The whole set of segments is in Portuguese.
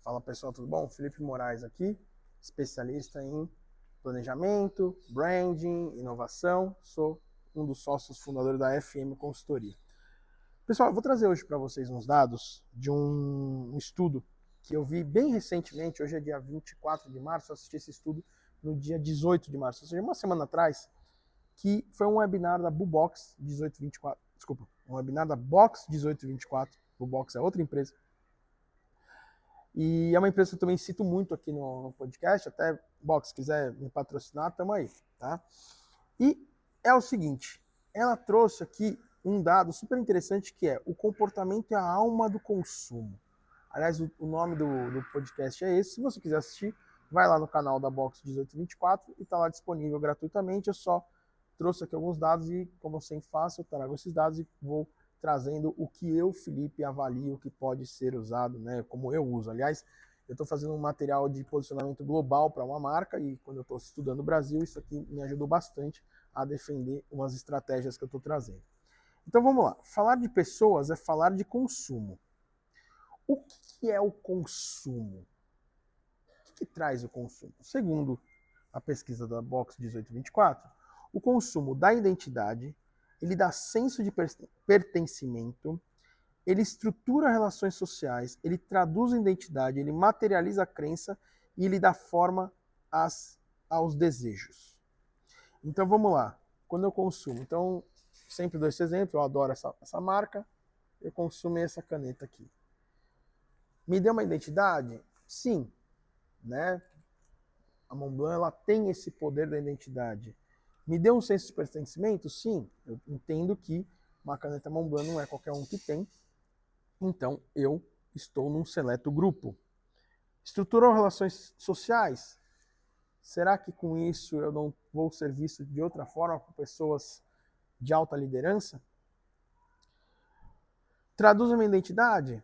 Fala pessoal, tudo bom? Felipe Moraes aqui, especialista em planejamento, branding, inovação. Sou um dos sócios fundadores da FM Consultoria. Pessoal, eu vou trazer hoje para vocês uns dados de um estudo que eu vi bem recentemente. Hoje é dia 24 de março, eu assisti esse estudo no dia 18 de março, ou seja, uma semana atrás, que foi um webinar da Bubox 1824. Desculpa, um webinar da Box 1824. Bubox é outra empresa. E é uma empresa que eu também cito muito aqui no podcast, até, Box, se quiser me patrocinar, tamo aí, tá? E é o seguinte, ela trouxe aqui um dado super interessante que é o comportamento é a alma do consumo. Aliás, o nome do podcast é esse. Se você quiser assistir, vai lá no canal da Box 1824 e tá lá disponível gratuitamente. Eu só trouxe aqui alguns dados e, como eu sempre faço, eu trago esses dados e vou trazendo o que eu, Felipe, avalio que pode ser usado, né, como eu uso. Aliás, eu estou fazendo um material de posicionamento global para uma marca e quando eu estou estudando o Brasil, isso aqui me ajudou bastante a defender umas estratégias que eu estou trazendo. Então vamos lá. Falar de pessoas é falar de consumo. O que é o consumo? O que traz o consumo? Segundo a pesquisa da Box 1824, o consumo dá identidade, ele dá senso de pertencimento, ele estrutura relações sociais, ele traduz a identidade, ele materializa a crença e ele dá forma aos desejos. Então vamos lá. Quando eu consumo, então sempre dou esse exemplo, eu adoro essa marca, eu consumei essa caneta aqui. Me deu uma identidade? Sim, né? A Montblanc ela tem esse poder da identidade. Me deu um senso de pertencimento? Sim, eu entendo que uma caneta Montblanc não é qualquer um que tem, então eu estou num seleto grupo. Estruturou relações sociais? Será que com isso eu não vou ser visto de outra forma por pessoas de alta liderança? Traduz a minha identidade?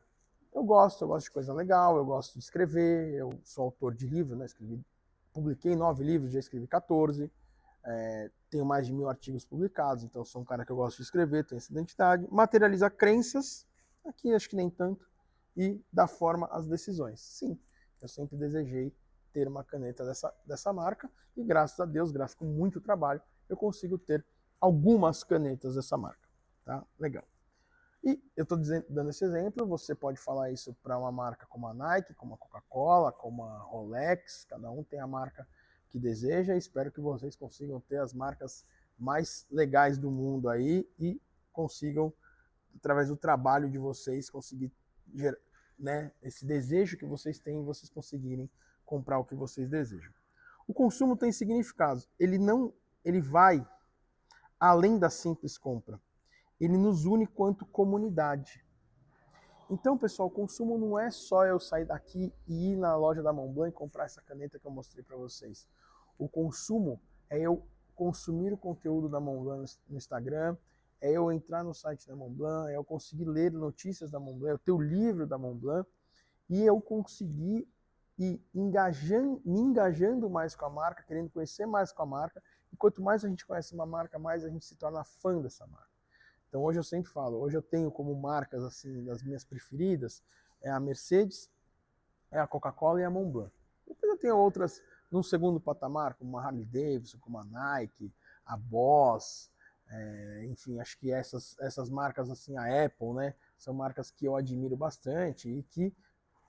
Eu gosto de coisa legal, eu gosto de escrever, eu sou autor de livros, né? Publiquei 9 livros, já escrevi 14, tenho mais de 1000 artigos publicados, então sou um cara que eu gosto de escrever, tenho essa identidade. Materializa crenças, aqui acho que nem tanto, e dá forma às decisões. Sim, eu sempre desejei ter uma caneta dessa marca, e graças a Deus, graças com muito trabalho, eu consigo ter algumas canetas dessa marca. Tá? Legal. E eu estou dando esse exemplo, você pode falar isso para uma marca como a Nike, como a Coca-Cola, como a Rolex, cada um tem a marca que deseja, e espero que vocês consigam ter as marcas mais legais do mundo aí e consigam, através do trabalho de vocês, conseguir, né, esse desejo que vocês têm, vocês conseguirem comprar o que vocês desejam. O consumo tem significado, ele vai além da simples compra. Ele nos une quanto comunidade. Então, pessoal, o consumo não é só eu sair daqui e ir na loja da Montblanc e comprar essa caneta que eu mostrei para vocês. O consumo é eu consumir o conteúdo da Montblanc no Instagram, é eu entrar no site da Montblanc, é eu conseguir ler notícias da Montblanc, é eu ter o livro da Montblanc e eu conseguir ir me engajando mais com a marca, querendo conhecer mais com a marca. E quanto mais a gente conhece uma marca, mais a gente se torna fã dessa marca. Então hoje eu sempre falo, hoje eu tenho como marcas assim, das minhas preferidas, é a Mercedes, é a Coca-Cola e a Montblanc. Depois eu tenho outras num segundo patamar, como a Harley Davidson, como a Nike, a Boss, enfim, acho que essas marcas assim, a Apple, né, são marcas que eu admiro bastante e que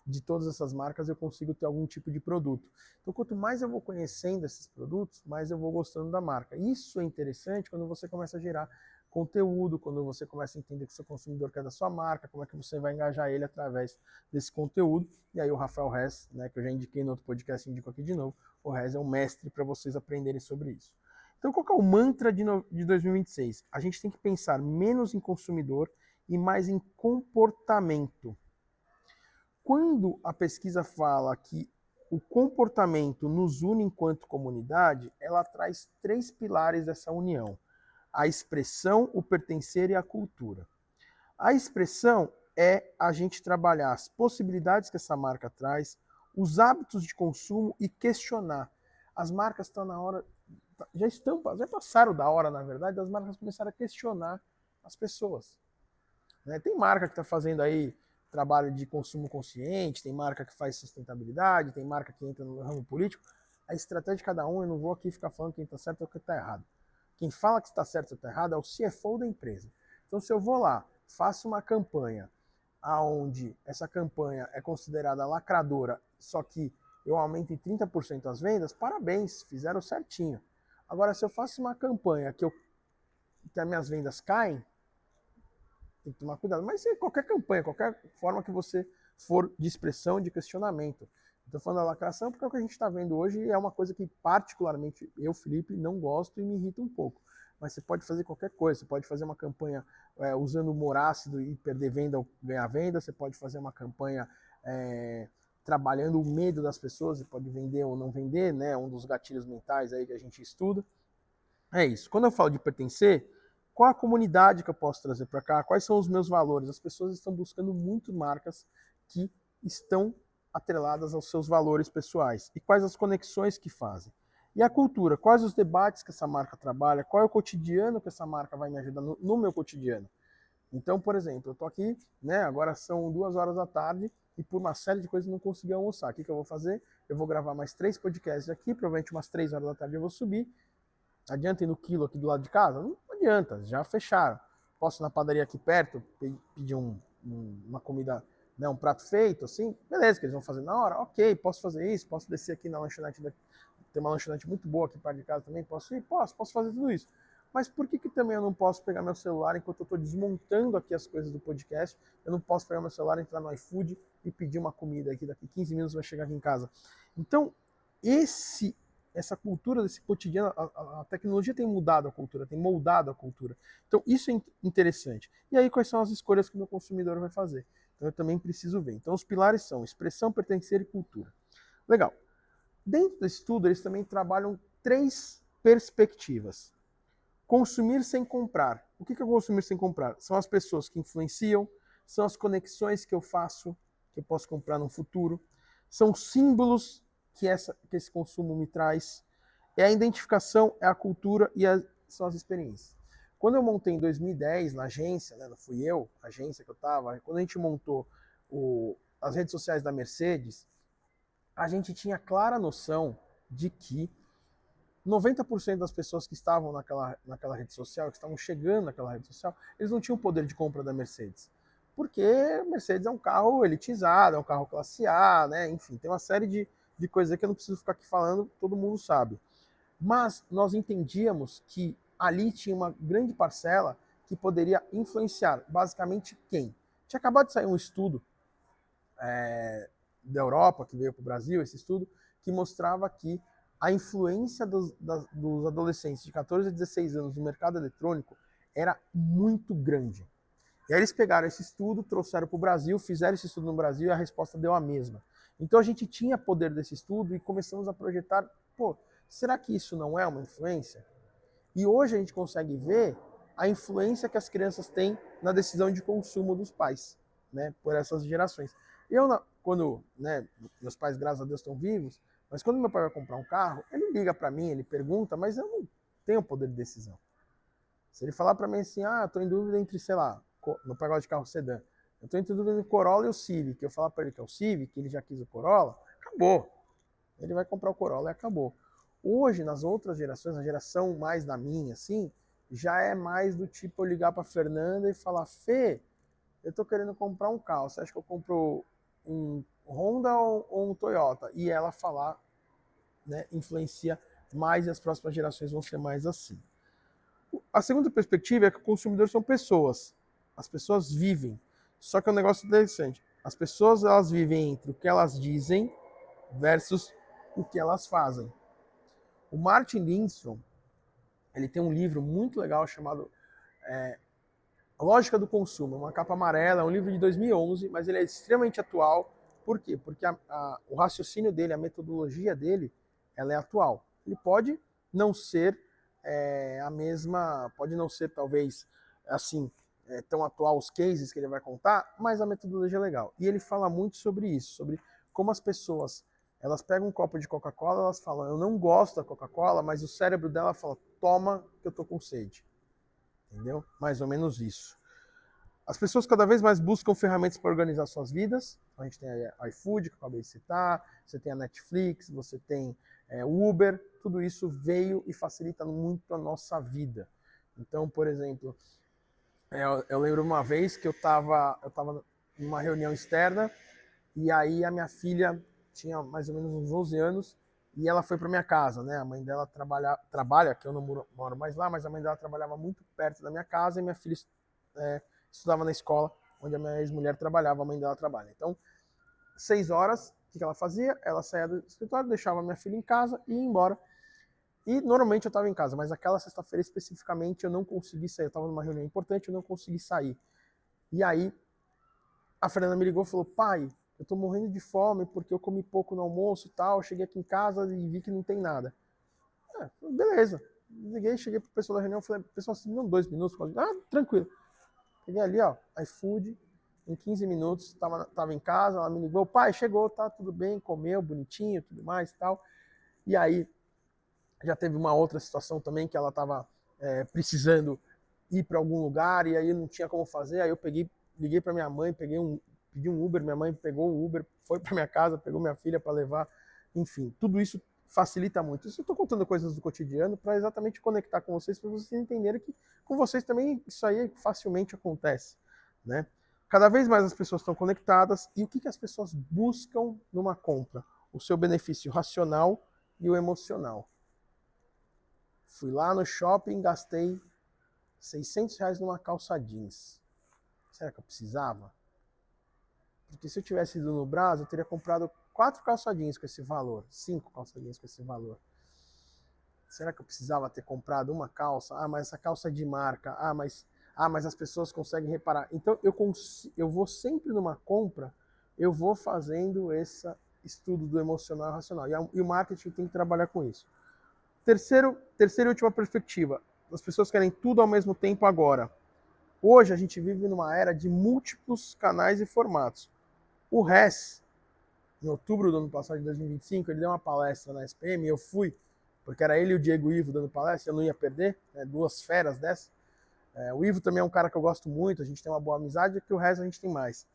de todas essas marcas eu consigo ter algum tipo de produto. Então quanto mais eu vou conhecendo esses produtos, mais eu vou gostando da marca. Isso é interessante quando você começa a gerar conteúdo, quando você começa a entender que o seu consumidor quer da sua marca, como é que você vai engajar ele através desse conteúdo. E aí o Rafael Rez, né, que eu já indiquei no outro podcast, indico aqui de novo, o Rez é um mestre para vocês aprenderem sobre isso. Então qual que é o mantra de 2026? A gente tem que pensar menos em consumidor e mais em comportamento. Quando a pesquisa fala que o comportamento nos une enquanto comunidade, ela traz 3 pilares dessa união: a expressão, o pertencer e a cultura. A expressão é a gente trabalhar as possibilidades que essa marca traz, os hábitos de consumo e questionar. As marcas estão na hora, já passaram da hora, na verdade, das marcas começarem a questionar as pessoas. Tem marca que está fazendo aí trabalha de consumo consciente, tem marca que faz sustentabilidade, tem marca que entra no ramo político. A estratégia de cada um, eu não vou aqui ficar falando quem está certo ou quem está errado. Quem fala que está certo ou está errado é o CFO da empresa. Então, se eu vou lá, faço uma campanha onde essa campanha é considerada lacradora, só que eu aumento em 30% as vendas, parabéns, fizeram certinho. Agora, se eu faço uma campanha que as minhas vendas caem, tem que tomar cuidado. Mas qualquer campanha, qualquer forma que você for de expressão, de questionamento. Estou falando da lacração porque é o que a gente está vendo hoje é uma coisa que particularmente eu, Felipe, não gosto e me irrita um pouco. Mas você pode fazer qualquer coisa. Você pode fazer uma campanha usando humor ácido e perder venda ou ganhar venda. Você pode fazer uma campanha trabalhando o medo das pessoas. Você pode vender ou não vender, né? Um dos gatilhos mentais aí que a gente estuda. É isso. Quando eu falo de pertencer, qual a comunidade que eu posso trazer para cá? Quais são os meus valores? As pessoas estão buscando muito marcas que estão atreladas aos seus valores pessoais. E quais as conexões que fazem? E a cultura? Quais os debates que essa marca trabalha? Qual é o cotidiano que essa marca vai me ajudar no meu cotidiano? Então, por exemplo, eu estou aqui, né? Agora são 2h da tarde e por uma série de coisas não consegui almoçar. O que eu vou fazer? Eu vou gravar mais 3 podcasts aqui, provavelmente umas 3h da tarde eu vou subir. Adianta ir no quilo aqui do lado de casa? Não adianta, já fecharam. Posso ir na padaria aqui perto, pedir uma comida, né, um prato feito, assim? Beleza, que eles vão fazer na hora? Ok, posso fazer isso, posso descer aqui na lanchonete, tem uma lanchonete muito boa aqui perto de casa também, posso ir? Posso fazer tudo isso. Mas por que também eu não posso pegar meu celular enquanto eu estou desmontando aqui as coisas do podcast? Eu não posso pegar meu celular, entrar no iFood e pedir uma comida aqui, daqui 15 minutos vai chegar aqui em casa. Então, essa cultura desse cotidiano, a tecnologia tem mudado a cultura, tem moldado a cultura. Então, isso é interessante. E aí, quais são as escolhas que o meu consumidor vai fazer? Então, eu também preciso ver. Então, os pilares são expressão, pertencer e cultura. Legal. Dentro desse estudo, eles também trabalham 3 perspectivas. Consumir sem comprar. O que é consumir sem comprar? São as pessoas que influenciam, são as conexões que eu faço, que eu posso comprar no futuro, são símbolos que esse consumo me traz, é a identificação, é a cultura e são as experiências. Quando eu montei em 2010 na agência, né, não fui eu, a agência que eu estava, quando a gente montou as redes sociais da Mercedes, a gente tinha clara noção de que 90% das pessoas que estavam naquela rede social, que estavam chegando naquela rede social, eles não tinham poder de compra da Mercedes. Porque a Mercedes é um carro elitizado, é um carro classe A, né? Enfim, tem uma série de coisas que eu não preciso ficar aqui falando, todo mundo sabe. Mas nós entendíamos que ali tinha uma grande parcela que poderia influenciar. Basicamente, quem? Tinha acabado de sair um estudo da Europa, que veio para o Brasil, esse estudo, que mostrava que a influência dos adolescentes de 14 a 16 anos no mercado eletrônico era muito grande. E aí eles pegaram esse estudo, trouxeram para o Brasil, fizeram esse estudo no Brasil e a resposta deu a mesma. Então a gente tinha poder desse estudo e começamos a projetar, será que isso não é uma influência? E hoje a gente consegue ver a influência que as crianças têm na decisão de consumo dos pais, né, por essas gerações. Quando, né, meus pais, graças a Deus, estão vivos, mas quando meu pai vai comprar um carro, ele liga para mim, ele pergunta, mas eu não tenho poder de decisão. Se ele falar para mim assim, eu estou em dúvida entre, sei lá, meu pai gosta de carro sedã, eu estou em dúvida entre o Corolla e o Civic, eu falar para ele que é o Civic, ele já quis o Corolla, acabou. Ele vai comprar o Corolla e acabou. Hoje, nas outras gerações, a geração mais da minha, assim, já é mais do tipo eu ligar para Fernanda e falar, Fê, eu estou querendo comprar um carro, você acha que eu compro um Honda ou um Toyota? E ela falar, né, influencia mais e as próximas gerações vão ser mais assim. A segunda perspectiva é que o consumidor são pessoas. As pessoas vivem. Só que é um negócio interessante. As pessoas, elas vivem entre o que elas dizem versus o que elas fazem. O Martin Lindstrom, ele tem um livro muito legal chamado A Lógica do Consumo, uma capa amarela, é um livro de 2011, mas ele é extremamente atual. Por quê? Porque o raciocínio dele, a metodologia dele, ela é atual. Ele pode não ser a mesma, pode não ser talvez assim tão atual os cases que ele vai contar, mas a metodologia é legal. E ele fala muito sobre isso, sobre como as pessoas, elas pegam um copo de Coca-Cola, elas falam, eu não gosto da Coca-Cola, mas o cérebro dela fala, toma que eu tô com sede. Entendeu? Mais ou menos isso. As pessoas cada vez mais buscam ferramentas para organizar suas vidas. A gente tem a iFood, que eu acabei de citar, você tem a Netflix, você tem o Uber. Tudo isso veio e facilita muito a nossa vida. Então, por exemplo, eu lembro uma vez que eu estava em uma reunião externa e aí a minha filha tinha mais ou menos uns 11 anos e ela foi para minha casa, né? A mãe dela trabalha, que eu não moro mais lá, mas a mãe dela trabalhava muito perto da minha casa e minha filha estudava na escola onde a minha ex-mulher trabalhava, a mãe dela trabalha. Então, 6 horas, o que ela fazia? Ela saía do escritório, deixava a minha filha em casa e ia embora. E normalmente eu estava em casa, mas aquela sexta-feira especificamente eu não consegui sair. Eu estava numa reunião importante, eu não consegui sair. E aí a Fernanda me ligou e falou: pai, eu tô morrendo de fome porque eu comi pouco no almoço e tal. Eu cheguei aqui em casa e vi que não tem nada. Beleza. Liguei, cheguei pro pessoal da reunião, falei: pessoal, vocês me dão 2 minutos? Tranquilo. Peguei ali, ó, iFood, em 15 minutos, tava em casa, ela me ligou: pai, chegou, tá tudo bem, comeu, bonitinho, tudo mais e tal. E aí já teve uma outra situação também que ela estava precisando ir para algum lugar e aí não tinha como fazer. Aí eu liguei para minha mãe, pedi um Uber, minha mãe pegou o Uber, foi para minha casa, pegou minha filha para levar. Enfim, tudo isso facilita muito. Isso eu estou contando coisas do cotidiano para exatamente conectar com vocês, para vocês entenderem que com vocês também isso aí facilmente acontece, né? Cada vez mais as pessoas estão conectadas e o que as pessoas buscam numa compra? O seu benefício racional e o emocional. Fui lá no shopping, gastei R$600 numa calça jeans. Será que eu precisava? Porque se eu tivesse ido no Brás, eu teria comprado 4 calça jeans com esse valor, 5 calça jeans com esse valor. Será que eu precisava ter comprado uma calça? Mas essa calça é de marca. Mas as pessoas conseguem reparar. Então eu vou sempre numa compra, eu vou fazendo esse estudo do emocional e racional. E o marketing tem que trabalhar com isso. Terceira e última perspectiva. As pessoas querem tudo ao mesmo tempo agora. Hoje a gente vive numa era de múltiplos canais e formatos. O Hess, em outubro do ano passado, de 2025, ele deu uma palestra na SPM, eu fui, porque era ele e o Diego Ivo dando palestra, eu não ia perder, né, 2 feras dessas. O Ivo também é um cara que eu gosto muito, a gente tem uma boa amizade, que o Hess a gente tem mais.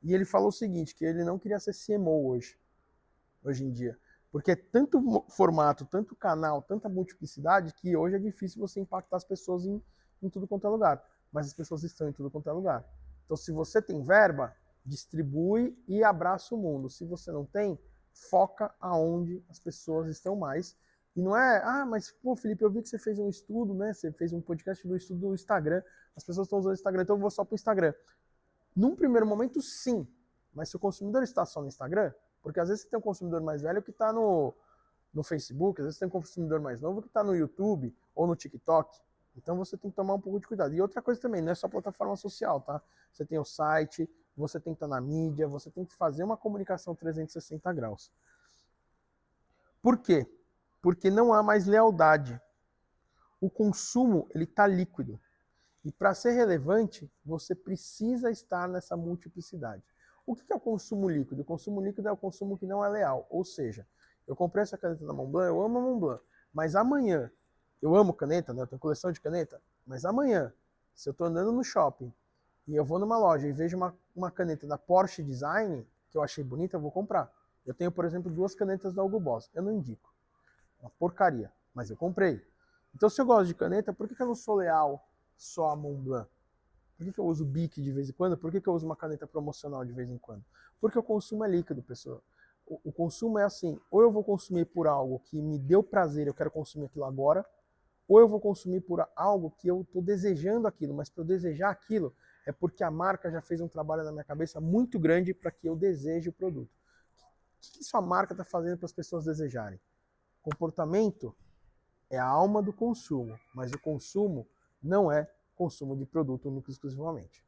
E ele falou o seguinte, que ele não queria ser CMO hoje em dia. Porque é tanto formato, tanto canal, tanta multiplicidade, que hoje é difícil você impactar as pessoas em tudo quanto é lugar. Mas as pessoas estão em tudo quanto é lugar. Então, se você tem verba, distribui e abraça o mundo. Se você não tem, foca aonde as pessoas estão mais. E não é, mas, pô, Felipe, eu vi que você fez um estudo, né? Você fez um podcast do estudo do Instagram. As pessoas estão usando o Instagram, então eu vou só pro Instagram. Num primeiro momento, sim. Mas se o consumidor está só no Instagram, porque às vezes você tem um consumidor mais velho que está no Facebook, às vezes você tem um consumidor mais novo que está no YouTube ou no TikTok. Então você tem que tomar um pouco de cuidado. E outra coisa também, não é só plataforma social, tá? Você tem o site, você tem que estar na mídia, você tem que fazer uma comunicação 360 graus. Por quê? Porque não há mais lealdade. O consumo, ele está líquido. E para ser relevante, você precisa estar nessa multiplicidade. O que é o consumo líquido? O consumo líquido é o consumo que não é leal. Ou seja, eu comprei essa caneta da Montblanc, eu amo a Montblanc, mas amanhã, eu amo caneta, né? Eu tenho coleção de caneta, mas amanhã, se eu estou andando no shopping e eu vou numa loja e vejo uma caneta da Porsche Design, que eu achei bonita, eu vou comprar. Eu tenho, por exemplo, 2 canetas da Hugo Boss. Eu não indico. Uma porcaria, mas eu comprei. Então, se eu gosto de caneta, por que eu não sou leal só a Montblanc? Por que eu uso Bic de vez em quando? Por que eu uso uma caneta promocional de vez em quando? Porque o consumo é líquido, pessoal. O consumo é assim, ou eu vou consumir por algo que me deu prazer, eu quero consumir aquilo agora, ou eu vou consumir por algo que eu estou desejando aquilo, mas para eu desejar aquilo é porque a marca já fez um trabalho na minha cabeça muito grande para que eu deseje o produto. O que sua marca está fazendo para as pessoas desejarem? Comportamento é a alma do consumo, mas o consumo não é consumo de produto único e exclusivamente.